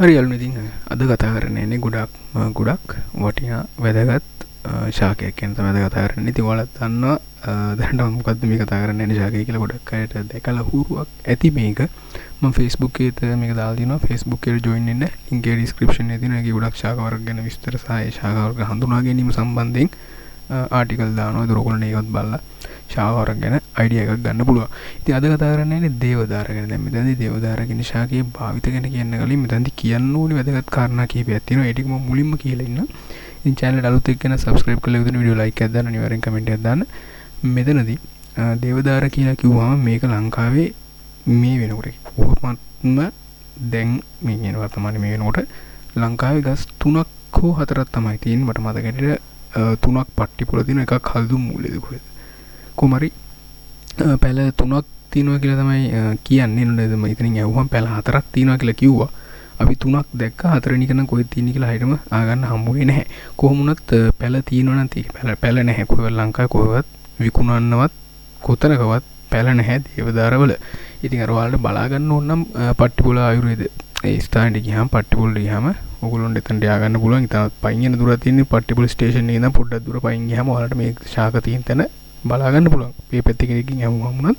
හරි යාළුවනේ ඉතින් අද කතා කරන්නේ ගොඩක් වටිනා වැදගත් ශාකයක් ගැන තමයි අද කතා කරන්නේ. ඉතින් ඔයාලත් දන්නවා දැනට මොකද්ද මේ කතා කරන්න යන්නේ ශාකය කියලා ගොඩක් අයට දැකලා හුරුවක් ඇති මේක. මම Facebook එකේ මේක දාලා තියෙනවා. Facebook එකට join වෙන්න link එක description එකේ තියෙනවා. ඒකේ ගොඩක් ශාක වර්ග ගැන විස්තර සහ ඒ ශාක වර්ග හඳුනා ගැනීම සම්බන්ධයෙන් ආටිකල් දානවා. ඒක ඔයගොල්ලෝ ඒකත් බලලා ශාක වර්ග ගැන අයිඩියා එකක් ගන්න පුළුවන්. ඉතින් අද කතා කරන්නේ දේවදාර ගැන. දැන් මෙතනදී දේවදාර කියන ශාකයේ භාවිත ගැන කියන්න කලින් මෙතනදී කියන්න ඕනේ වැදගත් කාරණා කීපයක් තියෙනවා. ඒ ටික මම මුලින්ම කියලා ඉන්නවා. ඉතින් channel එක අලුත් එක්කන subscribe කරලා ඉතින් වීඩියෝ like එකක් දාන්න අනිවාර්යෙන් comment එකක් දාන්න. මෙතනදී දේවදාර කියලා කිව්වම මේක ලංකාවේ මේ වෙනකොට කොහොමත්ම දැන් මේ කියන වර්තමානයේ මේ වෙනකොට ලංකාවේ ගස් 3ක් හෝ 4ක් තමයි තියෙන්නේ. මට මතක හැටියට 3ක් පට්ටිපොළ තියෙන එකක් හල්දුම් මූලයේද කොහෙද කොමරි පැල 3ක් තියෙනවා කියලා තමයි කියන්නේ නේද? මම ඉතින් ඇහුවම පැල 4ක් තියෙනවා කියලා කිව්වා. අපි 3ක් දැක්ක 4 වෙනි එක නම් කොහෙද තියෙන්නේ කියලා හරියටම ආගන්න හම්බුනේ නැහැ. කොහොම වුණත් පැල තියෙනවා නම් පැල නැහැ. කොහෙවත් ලංකාවේ කොහෙවත් විකුණන්නවත් කොතනකවත් පැල නැහැ දේවදාරවල. ඉතින් අර ඔයාලට බලා ගන්න ඕන නම් පට්ටිපොළ ආයුර්වේද ඒ ස්ථානෙට ගියාම පට්ටිපොළට ගියාම ඔයගොල්ලන්ට එතනට ය아가න්න පුළුවන්. ඉතින් පයින් යන දුර තියෙන්නේ පට්ටිපොළ ස්ටේෂන් එකේ ඉඳන් පොඩ්ඩක් දුර පයින් ගියාම ඔයාලට මේ ශාක තියෙන තැන බලා ගන්න පුළුවන්. මේ පැත්තේ කෙනකින් යමුම වුණත්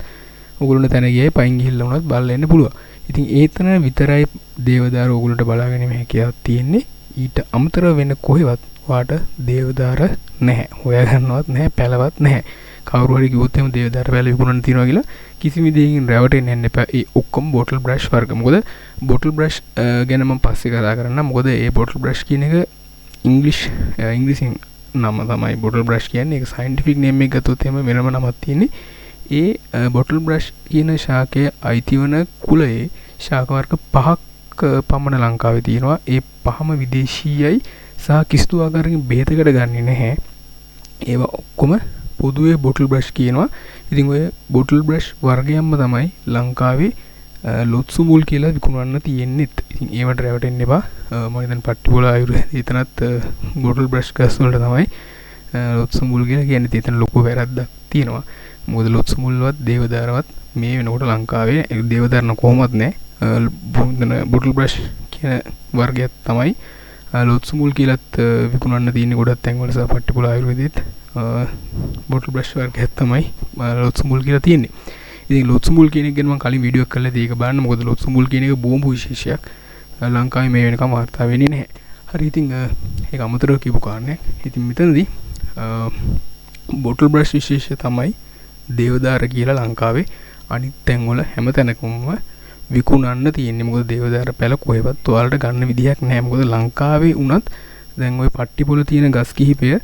ඔයගොල්ලන්ට තැන ගියයි පයින් ගිහිල්ලා වුණත් බලලා එන්න පුළුවන්. ඉතින් ඒතන විතරයි දේවදාර ඔයගොල්ලන්ට බලා ගැනීම හැකියාවක් තියෙන්නේ. ඊට අමතරව වෙන කොහෙවත් ඔයාට දේවදාර නැහැ. හොයා ගන්නවත් නැහැ, පැලවත් නැහැ. කවුරු හරි කිව්වොත් එහෙම දේවදාර පැල විකුණන්න තියනවා කියලා කිසිම දෙයකින් රැවටෙන්න යන්න එපා. ඒ ඔක්කොම බොටල් බ්‍රෂ් වර්ග. මොකද බොටල් බ්‍රෂ් ගැන මම පස්සේ කතා කරන්නම්. මොකද ඒ බොටල් බ්‍රෂ් කියන එක ඉංග්‍රීසියෙන් නම තමයි බොටල් බ්‍රෂ් කියන්නේ. ඒක සයන්ටිෆික් නේම් එක ගත්තොත් එහෙම වෙනම නමක් තියෙන්නේ. ඒ බොටල් බ්‍රෂ් කියන ශාකයේ අයිති වන කුලයේ ශාක වර්ග 5ක් පමණ ලංකාවේ තියෙනවා. ඒ පහම විදේශීයයි සහ කිසිදු ආකාරයකින් බෙහෙතකට ගන්නෙ නැහැ. ඒවා ඔක්කොම පොදුවේ බොටල් බ්‍රෂ් කියනවා. ඉතින් ඔය බොටල් බ්‍රෂ් වර්ගයක්ම තමයි ලංකාවේ ලොත්සු මුල් කියලා විකුණන්න තියෙන්නේ. ඉතින් ඒවට රැවටෙන්න එපා. මම දැන් පට්ටිපොළ ආයුර්වේද එතනත් බොටල් බ්‍රෂ් ගස් වලට තමයි ලොත්සු මුල් කියලා කියන්නේ. එතන ලොකු වැරද්දක් තියෙනවා. මොකද ලොත්සු මුල්වත් දේවදාරවත් මේ වෙනකොට ලංකාවේ දේවදාරන කොහොමත් නැහැ. බොටල් බ්‍රෂ් කියන වර්ගයක් තමයි ලොත්සු මුල් කියලාත් විකුණන්න තියෙන්නේ ගොඩක් තැන්වල සහ පට්ටිපොළ ආයුර්වේදෙත් බොටල් බ්‍රෂ් වර්ගයක් තමයි ලොත්සු මුල් කියලා තියෙන්නේ. ඉතින් ලොත්සු මුල් කියන එක ගැන මම කලින් වීඩියෝ එකක් කරලා ඒක බලන්න. මොකද ලොත්සු මුල් කියන එක බොහොම විශේෂයක්. ලංකාවේ මේ වෙනකම් වාර්තා වෙන්නේ නැහැ. හරි ඉතින් ඒක අමතරව කියපු කාරණයක්. ඉතින් මෙතනදී බොටල් බ්‍රෂ් විශේෂය තමයි දේවදාර කියලා ලංකාවේ අනිත් තැන්වල හැම තැනකම විකුණන්න තියෙන්නේ. මොකද දේවදාර පැල කොහෙවත් ඔයාලට ගන්න විදිහක් නැහැ. මොකද ලංකාවේ උනත් දැන් ওই පට්ටිපොළ තියෙන ගස් කිහිපය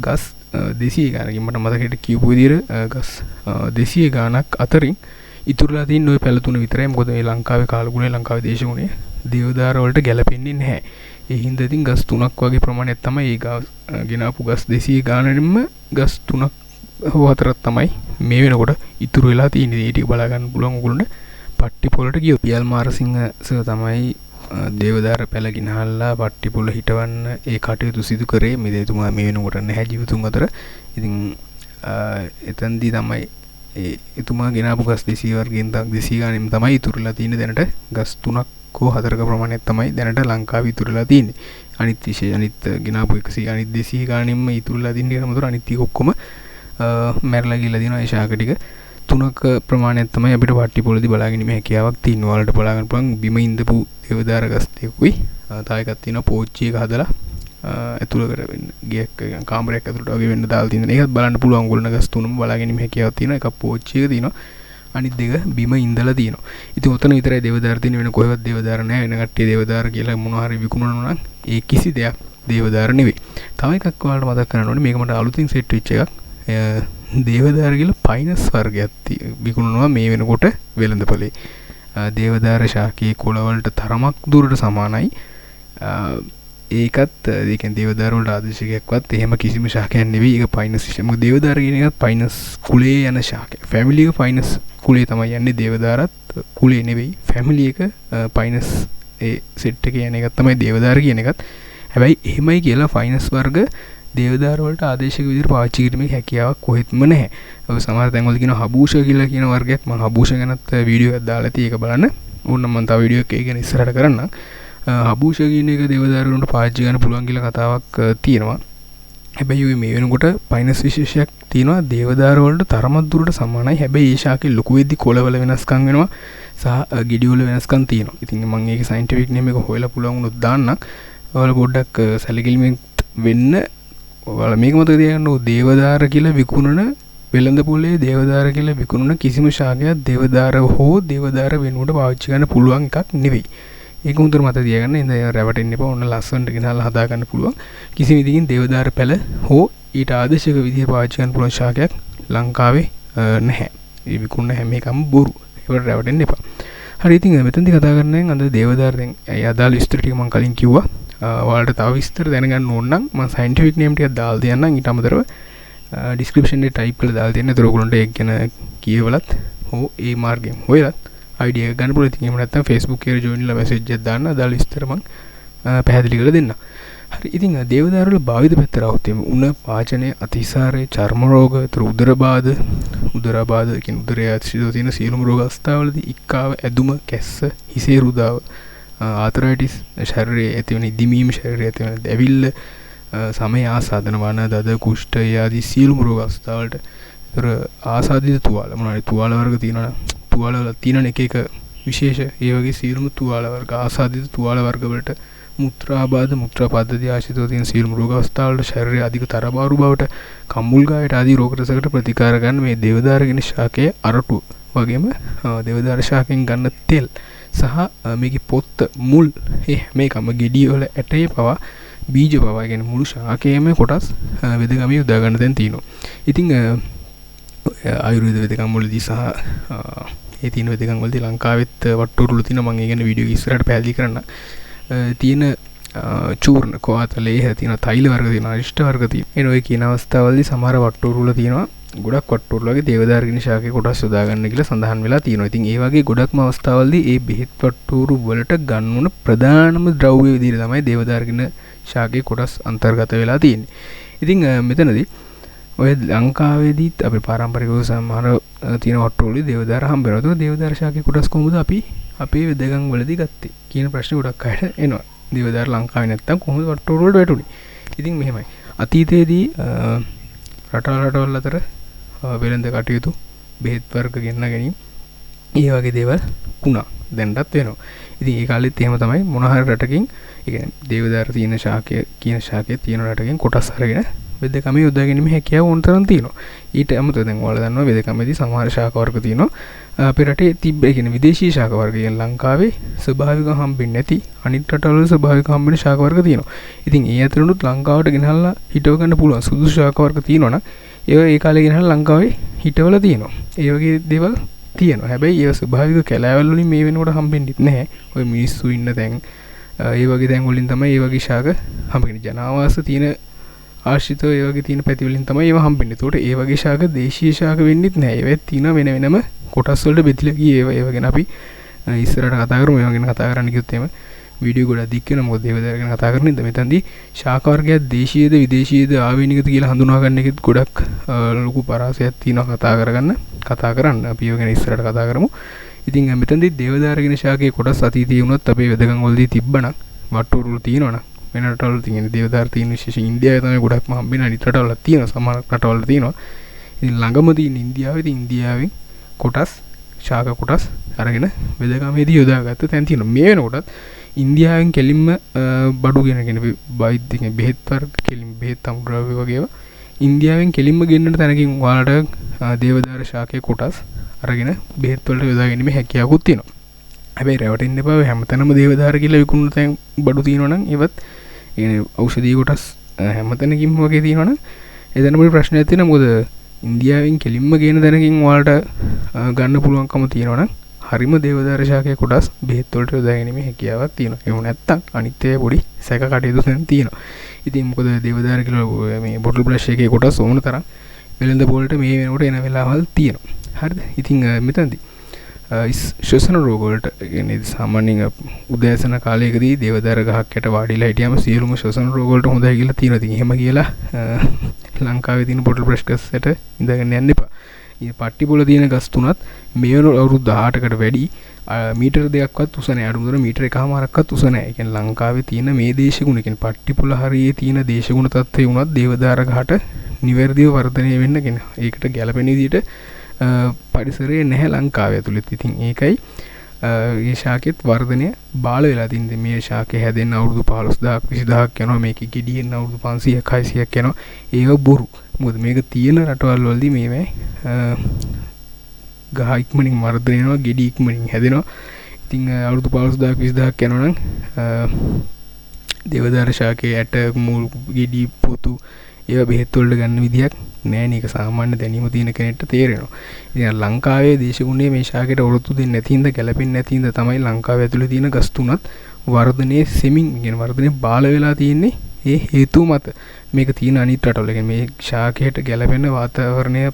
ගස් 200 ගානකින් මට මතකයට කියපු විදිහට ගස් 200 ගානක් අතරින් ඉතුරුලා තියෙන ওই පැල තුන විතරයි. මොකද මේ ලංකාවේ කාලගුණය ලංකාවේ දේශගුණය දේවදාර වලට ගැලපෙන්නේ නැහැ. ඒ හින්දා ඉතින් ගස් 3ක් වගේ ප්‍රමාණයක් තමයි ඒ ගෙනාපු ගස් 200 ගානෙම ගස් 3ක් හෝ 4ක් තමයි මේ වෙනකොට ඉතුරු වෙලා තියෙන්නේ. ඒ ටික බලා ගන්න පුළුවන් ඔයගොල්ලන්ට පට්ටිපොළට ගියොත්. පියල් මාරසිංහ සර් තමයි දේවදාර පැල ගිනහල්ලා පට්ටිපොළ හිටවන්න ඒ කටයුතු සිදු කරේ. මේ දෙතුමා මේ වෙනකොට නැහැ ජීවිතුන් අතර. ඉතින් එතෙන්දී තමයි එතුමා ගෙනාපු ගස් 200 වර්ගයෙන් 200 ගානෙම තමයි ඉතුරුලා තියෙන්නේ. දැනට ගස් 3ක් හෝ 4ක ප්‍රමාණයක් තමයි දැනට ලංකාවේ ඉතුරුලා තියෙන්නේ. අනිත් ගෙනාපු 100 අනිත් 200 ගානෙම ඉතුරුලා තියෙන්නේ නමුත් අනිත් ටික ඔක්කොම මැරලා ගිහලා දිනවා. ඒ ශාක ටික 3ක ප්‍රමාණයක් තමයි අපිට පට්ටිපොළදී බලා ගැනීම හැකියාවක් තියෙනවා. ඔයාලට බලා ගන්න පුළුවන් බිම ඉඳපු දේවදාර ගස් ටිකකුයි තව එකක් තියෙනවා පෝච්චි එක හදලා ඇතුළකට වෙන්න ගියක් කාමරයක් ඇතුළට වගේ වෙන්න දාලා තියෙනවා. ඒකත් බලන්න පුළුවන්. ඔයගොල්ලෝ ගස් තුනම බලා ගැනීම හැකියාවක් තියෙනවා. එකක් පෝච්චි එක තියෙනවා. අනිත් දෙක බිම ඉඳලා තියෙනවා. ඉතින් උතන විතරයි දේවදාර තියෙන්නේ. වෙන කොහෙවත් දේවදාර නැහැ. වෙන කට්ටිය දේවදාර කියලා මොනවා හරි විකුණනවා නම් ඒ කිසි දෙයක් දේවදාර නෙවෙයි. තව එකක් ඔයාලට මතක් කරගන්න ඕනේ. මේක මට අලුතින් සෙට් වෙච්ච එකක්. දේවදාර කියලා පයිනස් වර්ගයක් විකුණනවා මේ වෙනකොට වෙළඳපොලේ. දේවදාර ශාකයේ කොළ වලට තරමක් දුරට සමානයි. ඒකත් ඒ කියන්නේ දේවදාර වලට ආදේශකයක්වත් එහෙම කිසිම ශාකයක් නෙවෙයි. ඒක පයිනස් සිස්ටම්. මොකද දේවදාර කියන එකත් පයිනස් කුලයේ යන ශාකයක්. ෆැමිලි එක පයිනස් කුලයේ තමයි යන්නේ. දේවදාරත් කුලයේ නෙවෙයි. ෆැමිලි එක පයිනස් ඒ සෙට් එකේ යන එකත් තමයි දේවදාර කියන එකත්. හැබැයි එහෙමයි කියලා පයිනස් වර්ග දේවදාර වලට ආදේශක විදිහට පාවිච්චි කිරීමේ හැකියාවක් කොහෙත්ම නැහැ. ඔය සමහර තැන්වල කියනවා හබූෂ කියලා කියන වර්ගයක්. මම හබූෂ ගැනත් වීඩියෝ එකක් දාලා තියෙයි. ඒක බලන්න. ඕනනම් මම තව වීඩියෝ එකක් ඒ ගැන ඉස්සරහට කරන්නම්. අබූෂ කියන එක දේවදාරුන්ට පාවිච්චි කරන්න පුළුවන් කියලා කතාවක් තියෙනවා. හැබැයි මේ වෙනකොට පයිනස් විශේෂයක් තියෙනවා දේවදාර වලට තරමක් දුරට සමානයි. හැබැයි ඒ ශාකේ ලොකු වෙද්දි කොළවල වෙනස්කම් වෙනවා සහ ගෙඩි වල වෙනස්කම් තියෙනවා. ඉතින් මම ඒක සයන්ටිෆික් නේම එක හොයලා පුළුවන් වුණොත් දාන්නම්. ඔයාලා පොඩ්ඩක් සැලකිලිමෙන් වෙන්න. ඔයාලා මේක මතක තියාගන්න ඕනේ දේවදාර කියලා විකුණන වෙළඳ පොලේ දේවදාර කියලා විකුණන කිසිම ශාකයක් දේවදාර හෝ දේවදාර වෙනුවට පාවිච්චි කරන්න පුළුවන් එකක් නෙවෙයි. ඒක උන්තර මත තියාගන්න. ඉතින් රැවටෙන්න එපා. ඔන්න ලස්සනට ගෙනල්ලා හදා ගන්න පුළුවන්. කිසි විදිහකින් දේවදාර පැල හෝ ඊට ආදර්ශක විදිහට පාවිච්චි කරන්න පුළුවන් ශාකයක් ලංකාවේ නැහැ. ඒ විකුණන හැම එකම බොරු. ඒවට රැවටෙන්න එපා. හරි ඉතින් මෙතනදී කතා කරන්නේ අද දේවදාර දැන් අදාළ විස්තර ටික මම කලින් කිව්වා. ඔයාලට තව විස්තර දැනගන්න ඕන නම් මම සයන්ටිෆික් නේම් ටිකක් දාලා දෙන්නම්. ඊට අමතරව ඩිස්ක්‍රිප්ෂන් එකේ ටයිප් කරලා දාලා දෙන්න. ඒතර ඔයගොල්ලන්ට ඒක ගැන කියවලත් හෝ ඒ මාර්ගයෙන් හොයලත් අයිඩියා එක ගන්න පුළුවන්. ඉතින් එහෙම නැත්නම් Facebook එකේ ජොයින් වෙලා මැසේජ් එකක් දාන්න. අදාළ විස්තර මම පැහැදිලි කරලා දෙන්නම්. හරි ඉතින් දේවදාර වල භාවිත පැත්ත රවුත් එමු. උණ පාචනය, අතිසාරය, චර්ම රෝග, උදරබාධ කියන උදරය ඇතුළේ තියෙන සියලුම රෝග අවස්ථාවලදී ඉක්කාව, ඇදුම, කැස්ස, හිසේ රුදාව, ආතරයිටිස්, ශරීරයේ ඇතිවන ඉදිමීම, ශරීරයේ ඇතිවන දැවිල්ල, සමය ආසාදන වන දද කුෂ්ඨ ආදී සියලුම රෝග අවස්ථාවලට ඒතර ආසාදිත තුවාල මොනවාරි තුවාල වර්ග තියෙනවා. තුවාල වල තියෙන එක එක විශේෂ ඒ වගේ සියලුම තුවාල වර්ග ආසාදිත තුවාල වර්ග වලට මුත්‍රාබාධ මුත්‍රා පද්ධතිය ආශ්‍රිතව තියෙන සියලුම රෝග අවස්ථාවලට ශරීරයේ අධික තරබාරු බවට කම්මුල් ගායට ආදී රෝග රසකට ප්‍රතිකාර ගන්න මේ දේවදාර කියන ශාකයේ අරටුව වගේම දේවදාර ශාකයෙන් ගන්න තෙල් සහ මේකේ පොත්ත මුල් මේකම ගෙඩිය වල ඇටේ පවා බීජ පවා කියන මුළු ශාකයේම කොටස් වෙදකම යොදා ගන්න දැන් තියෙනවා. ඉතින් ආයුර්වේද වෙදකම් වලදී සහ ඒ තියෙන වෙදකම් වලදී ලංකාවෙත් වට්ටෝරුළු තියෙනවා. මම ඒ ගැන වීඩියෝ ඉස්සරහට පැහැදිලි කරන්න. තියෙන චූර්ණ කොහාතලේ තියෙන තෛල වර්ග තියෙන අරිෂ්ඨ වර්ග තියෙන. එන ඔය කියන අවස්ථාවලදී සමහර වට්ටෝරුළු තියෙනවා. ගොඩක් වට්ටෝරුළු වගේ දේවදාර කියන ශාකේ කොටස් යොදා ගන්න කියලා සඳහන් වෙලා තියෙනවා. ඉතින් ඒ වගේ ගොඩක්ම අවස්ථාවලදී ඒ බෙහෙත් වට්ටෝරු වලට ගන්න ප්‍රධානම ද්‍රව්‍ය විදිහට තමයි දේවදාර කියන ශාකේ කොටස් අන්තර්ගත වෙලා තියෙන්නේ. ඉතින් මෙතනදී ඔය ලංකාවේදීත් අපි පාරම්පරිකව සමහර තියෙන වට්ටෝරුළු දේවදාර හම්බ වෙනවා. ඒක දේවදාර ශාකේ කොටස් කොහොමද අපි අපේ වෙදකම් වලදී ගත්තේ කියන ප්‍රශ්න ගොඩක් අයට එනවා. දේවදාර ලංකාවේ නැත්තම් කොහොමද වට්ටෝරුළු වලට වැටුනේ? ඉතින් මෙහෙමයි. අතීතයේදී රටවල් අතර වෙළඳ කටයුතු බෙහෙත් වර්ග ගෙන්න ගැනීම ඒ වගේ දේවල් වුණා. දැන්ටත් වෙනවා. ඉතින් ඒ කාලෙත් එහෙම තමයි මොන හරි රටකින් ඒ කියන්නේ දේවදාර තියෙන ශාකය කියන ශාකයේ තියෙන රටකින් කොටස් අරගෙන වෙදකම යොදා ගැනීම හැකියාව ඕන තරම් තියෙනවා. ඊට අමතරව දැන් ඔයාලා දන්නවා වෙදකමේදී සමහර ශාක වර්ග තියෙනවා. අපේ රටේ තිබ්බ ඒ කියන්නේ විදේශී ශාක වර්ග කියන ලංකාවේ ස්වභාවික හම්බෙන්නේ නැති අනිත් රටවල ස්වභාවික හම්බෙන ශාක වර්ග තියෙනවා. ඉතින් ඒ අතරිනුත් ලංකාවට ගෙනල්ලා හිටව ගන්න පුළුවන් සුදුසු ශාක වර්ග තියෙනවා නම් ඒ කාලේ ගෙනල්ලා ලංකාවේ හිටවල තියෙනවා. ඒ වගේ දේවල් තියෙනවා. හැබැයි ඒව ස්වභාවික කැලෑවල් වලින් මේ වෙනකොට හම්බෙන්නේ නැහැ. ඔය මිනිස්සු ඉන්න තැන් ඒ වගේ තැන් වලින් තමයි ඒ වගේ ශාක හම්බෙන්නේ. ජනාවාස තියෙන ආශ්‍රිතව ඒ වගේ තියෙන පැති වලින් තමයි ඒව හම්බෙන්නේ. ඒකට ඒ වගේ ශාක දේශීය ශාක වෙන්නෙත් නැහැ. ඒවෙත් තියෙන වෙන වෙනම කොටස් වලට බෙදලා ගියේ ඒව ගැන අපි ඉස්සරහට කතා කරමු. ඒව ගැන කතා කරන්න කිව්වොත් එහෙම වීඩියෝ ගොඩක් දික් වෙනවා. මොකද ඒව ගැන කතා කරන්නේ ඉතින් මෙතනදී ශාක වර්ගයක් දේශීයද විදේශීයද ආවේනිකද කියලා හඳුනා ගන්න එකෙත් ගොඩක් ලොකු පරාසයක් තියෙනවා කතා කරන්න. අපි ඒව ගැන ඉස්සරහට කතා කරමු. ඉතින් මෙතනදී දේවදාර කියන ශාකයේ කොටස් අතීතයේ වුණත් අපේ වෙදකම් වලදී තිබ්බනම් වට්ටෝරුළු තියෙනවනම් වෙන රටවල තියෙන දේවදාර තියෙන විශේෂයෙන් ඉන්දියාවේ තමයි ගොඩක්ම හම්බෙන්නේ. අනිත් රටවල තියෙනවා. සමහර රටවල තියෙනවා. ඉතින් ළඟම තියෙන ඉන්දියාවෙන් කොටස් ශාක කොටස් අරගෙන වෙදකමේදී යොදාගත්ත තැන් තියෙනවා. මේ වෙනකොටත් ඉන්දියාවෙන් කෙලින්ම බඩු ගෙන වෛද්‍ය බෙහෙත් වර්ග කෙලින් බෙහෙත් අමුද්‍රව්‍ය වගේව ඉන්දියාවෙන් කෙලින්ම ගෙන්නන තැනකින් ඔයාලට දේවදාර ශාකයේ කොටස් අරගෙන බෙහෙත් වලට යොදා ගැනීමේ හැකියාවකුත් තියෙනවා. හැබැයි රැවටෙන්න එපා. හැමතැනම දේවදාර කියලා විකුණන තැන් බඩු තියෙනවා නම් ඒවත් يعني ඖෂධීය කොටස් හැමතැනකින්ම වගේ තියෙනවා නම් එතන පොඩි ප්‍රශ්නයක් තියෙනවා. මොකද ඉන්දියාවෙන් කෙලින්ම ගේන තැනකින් ඔයාලට ගන්න පුළුවන්කම තියෙනවා නම් හරිම දේවදාර ශාකයේ කොටස් බෙහෙත් වලට යොදා ගැනීමේ හැකියාවක් තියෙනවා. එහෙම නැත්නම් අනිත් ඒවා පොඩි සැක කටයුතු තියෙනවා. ඉතින් මොකද දේවදාර කියලා මේ බොටල් බ්‍රෂ් එකේ කොටස් ඕන තරම් වෙළඳ පොළට මේ වෙනකොට එන වෙලාවල් තියෙනවා. හරිද? ඉතින් මෙතනදී ශ්වසන රෝග වලට කියන්නේ සාමාන්‍යයෙන් උදෑසන කාලයකදී දේවදාර ගහක් යට වාඩිලා හිටියම සියලුම ශ්වසන රෝග වලට හොඳයි කියලා තියෙනවා. ඉතින් එහෙම කියලා ලංකාවේ තියෙන බොටල් බ්‍රෂ් එකකට ඉඳගෙන යන්න එපා. පට්ටිපොළ තියෙන ගස් තුනත් මේ අවුරුදු 18කට වැඩි මීටර් දෙකක්වත් උස නැහැ. අඩුම තරම මීටර එකමාරක්වත් උස නැහැ. ඒ කියන්නේ ලංකාවේ තියෙන මේ දේශගුණ කියන්නේ පට්ටිපොළ හරියේ තියෙන දේශගුණ තත්ත්වය වුණත් දේවදාර ගහට නිවැරදිව වර්ධනය වෙන්න කියන ඒකට ගැළපෙන විදිහට පරිසරයේ නැහැ ලංකාවේ ඇතුළත. ඉතින් ඒකයි මේ ශාකෙත් වර්ධනය බාල වෙලා තින්නේ. මේ ශාකේ හැදෙන්න අවුරුදු 15000ක් 20000ක් යනවා. මේකේ ගෙඩියෙන් අවුරුදු 500ක් 600ක් යනවා. ඒක බොරු. මොකද මේක තියෙන රටවල් වලදී මේ ගහ ඉක්මනින් වර්ධනය වෙනවා, ගෙඩි ඉක්මනින් හැදෙනවා. ඉතින් අවුරුදු 15000ක් 20000ක් යනවා නම් දේවදාර ශාකයේ ඇට මුල් ගෙඩි පොතු ඒවා බෙහෙත් වලට ගන්න විදියක් නෑ නේ. ඒක සාමාන්‍ය දැනීම තියෙන කෙනෙක්ට තේරෙනවා. ඉතින් ලංකාවේ දේශගුණයේ මේ ශාකයට ඔරොත්තු දෙන්නේ නැති හින්දා ගැලපෙන්නේ නැති හින්දා තමයි ලංකාවේ ඇතුලේ තියෙන ගස් තුනත් වර්ධනයේ සෙමින් කියන වර්ධනයේ බාල වෙලා තියෙන්නේ. ඒ හේතුව මත මේක තියෙන අනිත් රටවල මේ ශාකයට ගැලපෙන වාතාවරණය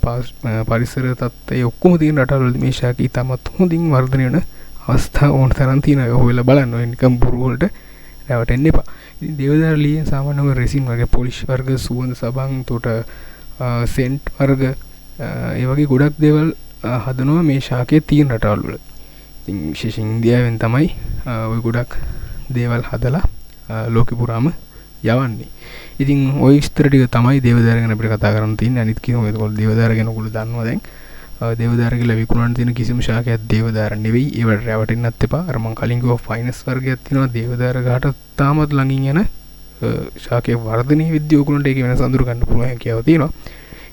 පරිසර තත්ත්වය ඔක්කොම තියෙන රටවල මේ ශාකය ඉතාමත් හොඳින් වර්ධනය වෙන අවස්ථා ඕන තරම් තියෙනවා. ඔය වෙලා බලන්න. ඔය නිකන් බොරු වලට රැවටෙන්න එපා. ඉතින් දේවදාර ලීයෙන් සාමාන්‍යව රෙසින් වර්ග, පොලිෂ් වර්ග, සුවඳ සබන්, සෙන්ට් වර්ග ඒ වගේ ගොඩක් දේවල් හදනවා මේ ශාකයේ තියෙන රටවල් වල. ඉතින් විශේෂයෙන් ඉන්දියාවෙන් තමයි ওই ගොඩක් දේවල් හදලා ලෝකෙ පුරාම යවන්නේ. ඉතින් ওই විස්තර ටික තමයි දේවදාර ගැන අපිට කතා කරන්න තියෙන්නේ. අනිත් කිව්වම ඒකවල දේවදාර ගැන ඔයගොල්ලෝ දන්නවා දැන්. දේවදාර කියලා විකුණන්න තියෙන කිසිම ශාකයක් දේවදාර නෙවෙයි. ඒවට රැවටෙන්නත් එපා. අර මං කලින් කිව්වා ෆයිනස් වර්ගයක් තියෙනවා දේවදාර ගහට තාමත් ළඟින් යන ශාකයේ වර්ධනීය විද්‍ය ඔයගොල්ලන්ට ඒක වෙනස අඳුර ගන්න පුළුවන් හැකියාව තියෙනවා.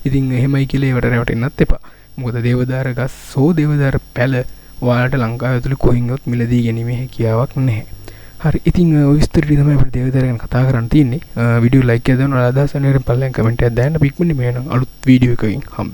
ඉතින් එහෙමයි කියලා ඒවට රැවටෙන්නත් එපා. මොකද දේවදාර ගස් සෝ දේවදාර පැල ඔයාලට ලංකාව ඇතුලේ කොහින්වත් මිලදී ගැනීමේ හැකියාවක් නැහැ. හරි. ඉතින් ඔය විස්තර ටික තමයි අපිට දේවදාර ගැන කතා කරන්න තියෙන්නේ. වීඩියෝ ලයික් එකක් දාන්න, අදහස් අනිවාර්යෙන් පල්ලෙන් කමෙන්ට් එකක් දාන්න. පික්මනේ මේ අලුත් වීඩියෝ එකකින් හම්බ